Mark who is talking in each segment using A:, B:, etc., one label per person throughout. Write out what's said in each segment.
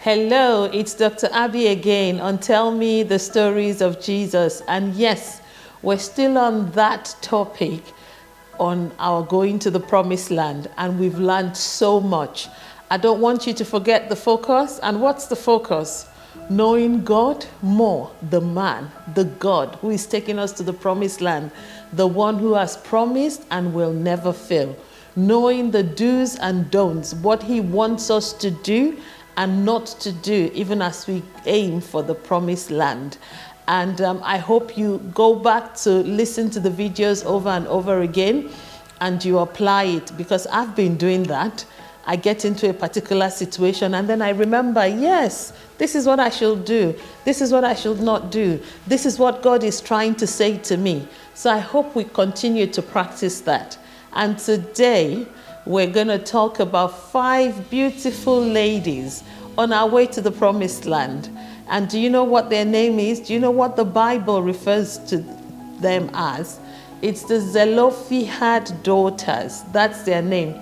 A: Hello, it's Dr. Abby again on Tell Me the Stories of Jesus. And yes, we're still on that topic on our going to the promised land, and we've learned so much. I don't want you to forget the focus. And what's the focus? Knowing God more, the man, the God who is taking us to the promised land, the one who has promised and will never fail. Knowing the do's and don'ts, what he wants us to do and not to do, even as we aim for the promised land. And I hope you go back to listen to the videos over and over again and you apply it, because I've been doing that. I get into a particular situation and then I remember, yes, this is what I should do. This is what I should not do. This is what God is trying to say to me. So I hope we continue to practice that. And today, we're going to talk about 5 beautiful ladies on our way to the promised land. And do you know what their name is? Do you know what the Bible refers to them as? It's the Zelophehad daughters. That's their name.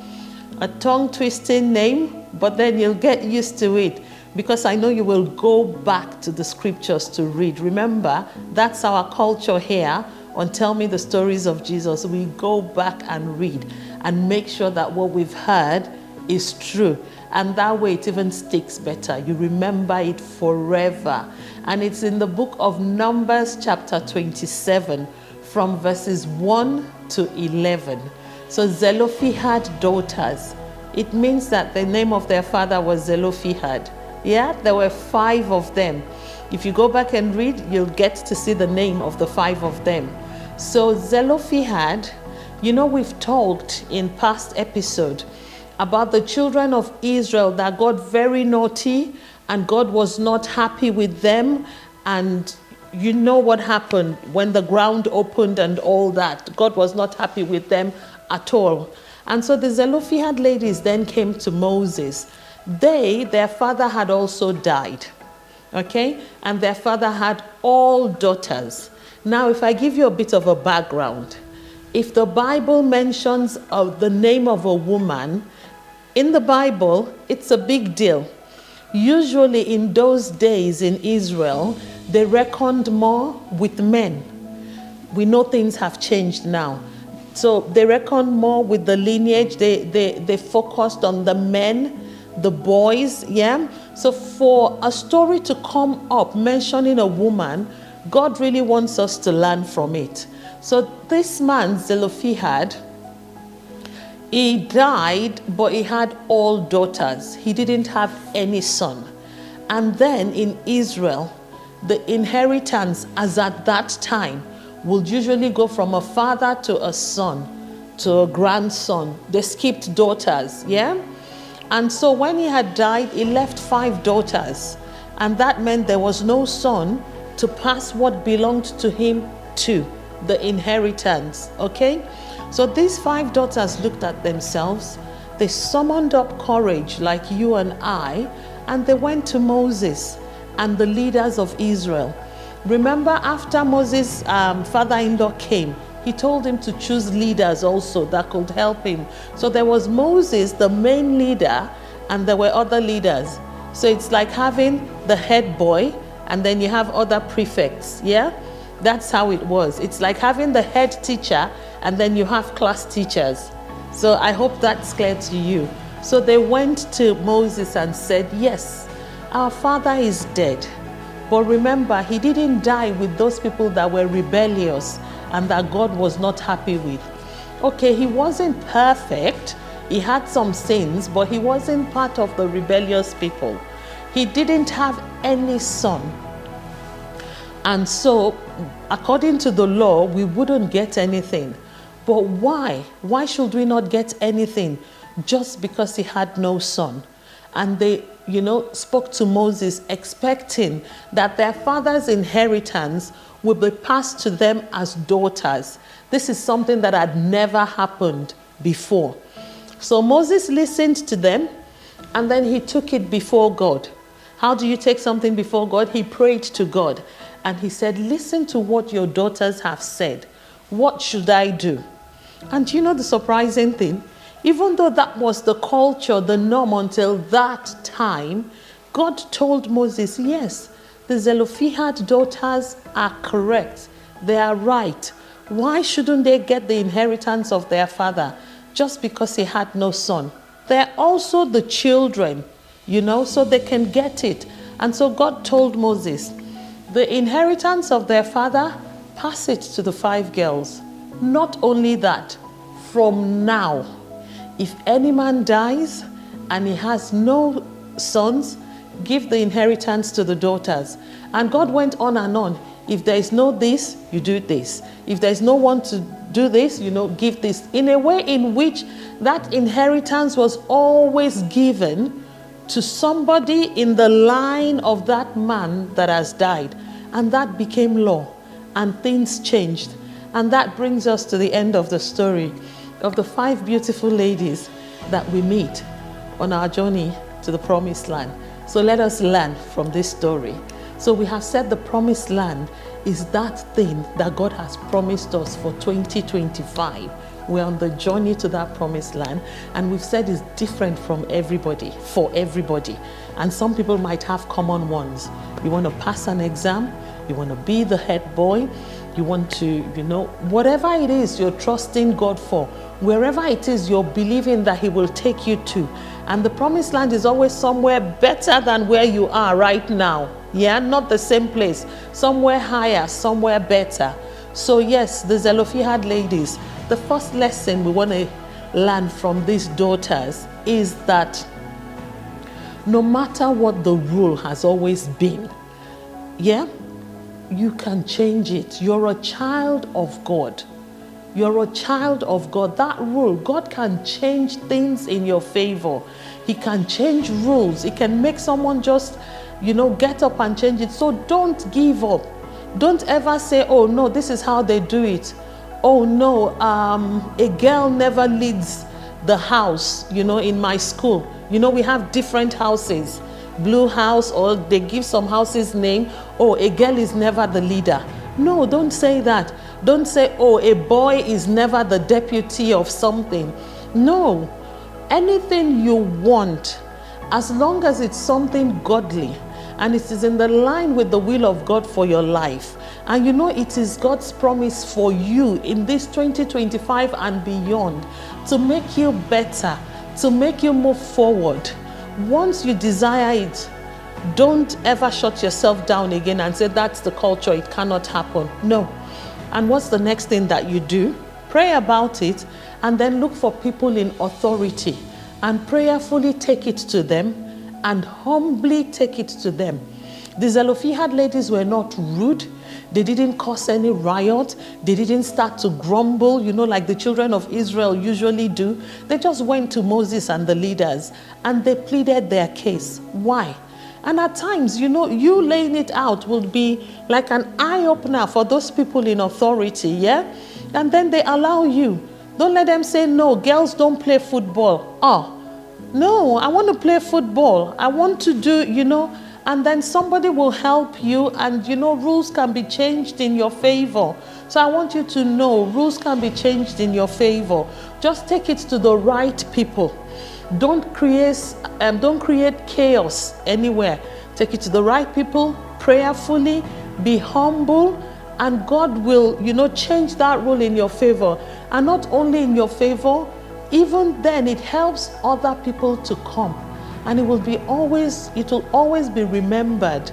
A: A tongue-twisting name, but then you'll get used to it, because I know you will go back to the scriptures to read. Remember, that's our culture here on Tell Me the Stories of Jesus. We go back and read and make sure that what we've heard is true. And that way it even sticks better. You remember it forever. And it's in the book of Numbers chapter 27 from verses 1 to 11. So Zelophehad daughters. It means that the name of their father was Zelophehad. Yeah, there were 5 of them. If you go back and read, you'll get to see the name of the 5 of them. So Zelophehad, you know, we've talked in past episode about the children of Israel that got very naughty and God was not happy with them. And you know what happened when the ground opened and all that. God was not happy with them at all. And so the Zelophehad ladies then came to Moses. Their father had also died. Okay? And their father had all daughters. Now, if I give you a bit of a background, if the Bible mentions the name of a woman, in the Bible, it's a big deal. Usually in those days in Israel, they reckoned more with men. We know things have changed now. So they reckoned more with the lineage. They focused on the men, the boys, yeah? So for a story to come up mentioning a woman, God really wants us to learn from it. So this man, Zelophehad, he died, but he had all daughters. He didn't have any son. And then in Israel, the inheritance, as at that time, would usually go from a father to a son, to a grandson. They skipped daughters, yeah? And so when he had died, he left 5 daughters. And that meant there was no son to pass what belonged to him to, the inheritance, okay? So these 5 daughters looked at themselves. They summoned up courage like you and I, and they went to Moses and the leaders of Israel. Remember, after Moses' father-in-law came, he told him to choose leaders also that could help him. So there was Moses, the main leader, and there were other leaders. So it's like having the head boy, and then you have other prefects, yeah? That's how it was. It's like having the head teacher, and then you have class teachers. So I hope that's clear to you. So they went to Moses and said, yes, our father is dead. But remember, he didn't die with those people that were rebellious and that God was not happy with. Okay, he wasn't perfect. He had some sins, but he wasn't part of the rebellious people. He didn't have any son. And so, according to the law, we wouldn't get anything. But why? Why should we not get anything just because he had no son? And they, spoke to Moses expecting that their father's inheritance would be passed to them as daughters. This is something that had never happened before. So Moses listened to them, and then he took it before God. How do you take something before God? He prayed to God, and he said, listen to what your daughters have said. What should I do? And you know the surprising thing? Even though that was the culture, the norm until that time, God told Moses, yes, the Zelophehad daughters are correct. They are right. Why shouldn't they get the inheritance of their father just because he had no son? They're also the children, so they can get it. And so God told Moses, the inheritance of their father, pass it to the 5 girls. Not only that, from now, if any man dies and he has no sons, give the inheritance to the daughters. And God went on and on. If there is no this, you do this. If there is no one to do this, give this. In a way in which that inheritance was always given to somebody in the line of that man that has died. And that became law. And things changed. And that brings us to the end of the story of the 5 beautiful ladies that we meet on our journey to the promised land. So let us learn from this story. So we have said the promised land is that thing that God has promised us for 2025. We're on the journey to that promised land, and we've said it's different from everybody, for everybody. And some people might have common ones. You want to pass an exam, you want to be the head boy, you want to, whatever it is you're trusting God for, wherever it is you're believing that He will take you to. And the promised land is always somewhere better than where you are right now. Yeah, not the same place. Somewhere higher, somewhere better. So yes, the Zelophehad ladies, the first lesson we want to learn from these daughters is that no matter what the rule has always been, you can change it. You're a child of God. You're a child of God. That rule, God can change things in your favor. He can change rules. He can make someone just, get up and change it. So don't give up. Don't ever say, oh no, this is how they do it. Oh no, a girl never leads the house, in my school. We have different houses. Blue house, or they give some houses name. Oh, a girl is never the leader. No, don't say that. Don't say, oh, a boy is never the deputy of something. No. Anything you want, as long as it's something godly and it is in the line with the will of God for your life, and it is God's promise for you in this 2025 and beyond to make you better, to make you move forward. Once you desire it, don't ever shut yourself down again and say that's the culture, it cannot happen. No. And what's the next thing that you do? Pray about it, and then look for people in authority and prayerfully take it to them and humbly take it to them. The Zelophehad ladies were not rude. They didn't cause any riot. They didn't start to grumble, like the children of Israel usually do. They just went to Moses and the leaders and they pleaded their case. Why? And at times, you laying it out will be like an eye-opener for those people in authority, yeah? And then they allow you. Don't let them say, no, girls don't play football. Oh, no, I want to play football. I want to do, and then somebody will help you and, rules can be changed in your favor. So I want you to know rules can be changed in your favor. Just take it to the right people. Don't create chaos anywhere. Take it to the right people, prayerfully, be humble, and God will, change that rule in your favor. And not only in your favor, even then it helps other people to come. And it will always be remembered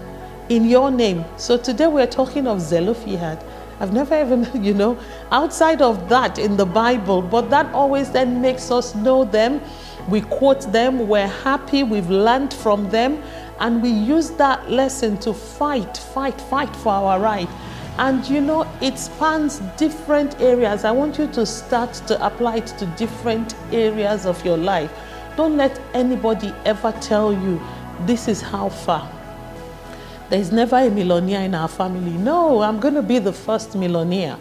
A: in your name. So today we're talking of Zelophehad. I've never even, outside of that in the Bible, but that always then makes us know them. We quote them, we're happy, we've learned from them, and we use that lesson to fight for our right. And it spans different areas. I want you to start to apply it to different areas of your life. Don't let anybody ever tell you this is how far. There's never a millionaire in our family. No, I'm going to be the first millionaire.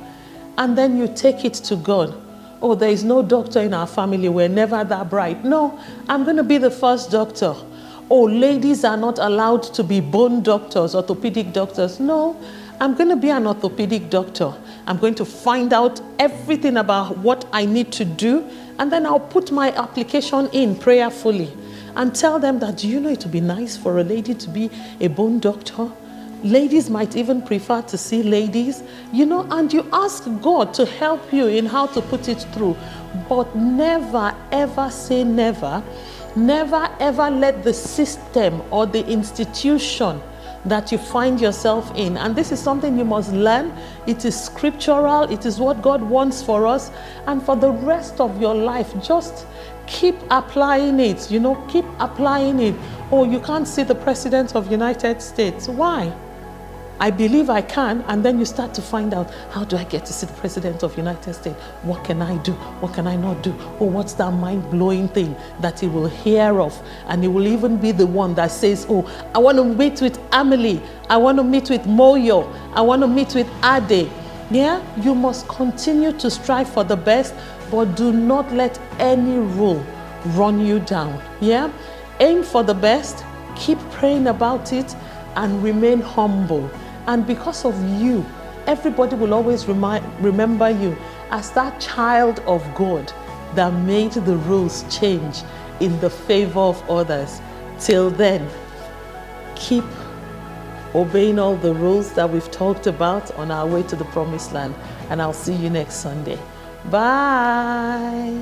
A: And then you take it to God. Oh, there is no doctor in our family. We're never that bright. No, I'm going to be the first doctor. Oh, ladies are not allowed to be bone doctors, orthopedic doctors. No, I'm going to be an orthopedic doctor. I'm going to find out everything about what I need to do, and then I'll put my application in prayerfully. and tell them that, do you know it would be nice for a lady to be a bone doctor? Ladies might even prefer to see ladies, and you ask God to help you in how to put it through. But never, ever say never. Never, ever let the system or the institution that you find yourself in, and this is something you must learn. It is scriptural. It is what God wants for us. And for the rest of your life, just keep applying it. Keep applying it. Oh, you can't see the President of the United States. Why? I believe I can. And then you start to find out, how do I get to see the President of the United States? What can I do? What can I not do? Oh, what's that mind-blowing thing that he will hear of? And he will even be the one that says, oh, I want to meet with Emily. I want to meet with Moyo. I want to meet with Ade. Yeah, you must continue to strive for the best, but do not let any rule run you down. Yeah, aim for the best, keep praying about it, and remain humble. And because of you, everybody will always remember you as that child of God that made the rules change in the favor of others. Till then, keep obeying all the rules that we've talked about on our way to the promised land. And I'll see you next Sunday. Bye.